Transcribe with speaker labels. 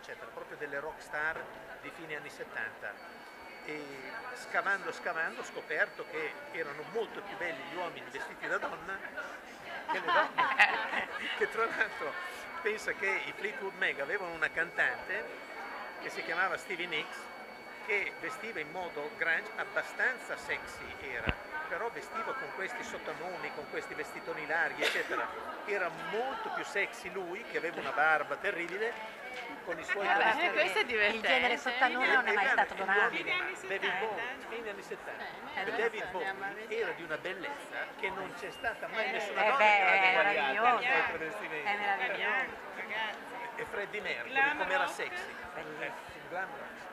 Speaker 1: eccetera, proprio delle rock star di fine anni 70. E scavando ho scoperto che erano molto più belli gli uomini vestiti da donna che le donne, che tra l'altro pensa che i Fleetwood Mac avevano una cantante che si chiamava Stevie Nicks, che vestiva in modo grunge, abbastanza sexy era, però vestiva con questi sottamoni, con questi vestitoni larghi eccetera, era molto più sexy lui, che aveva una barba terribile, con i suoi vestiti.
Speaker 2: Questo è divertente.
Speaker 3: Il genere sottanome non è mai stato donato.
Speaker 1: David Bowie, fine anni 70. David Bowie era di una bellezza che non c'è stata mai nessuna donna che
Speaker 3: è
Speaker 1: l'ha eguagliata
Speaker 3: meraviglioso.
Speaker 1: nei suoi travestimenti.
Speaker 3: È meraviglioso.
Speaker 1: E Freddie Mercury come era sexy.
Speaker 3: Bellissimo.
Speaker 1: Glamorous.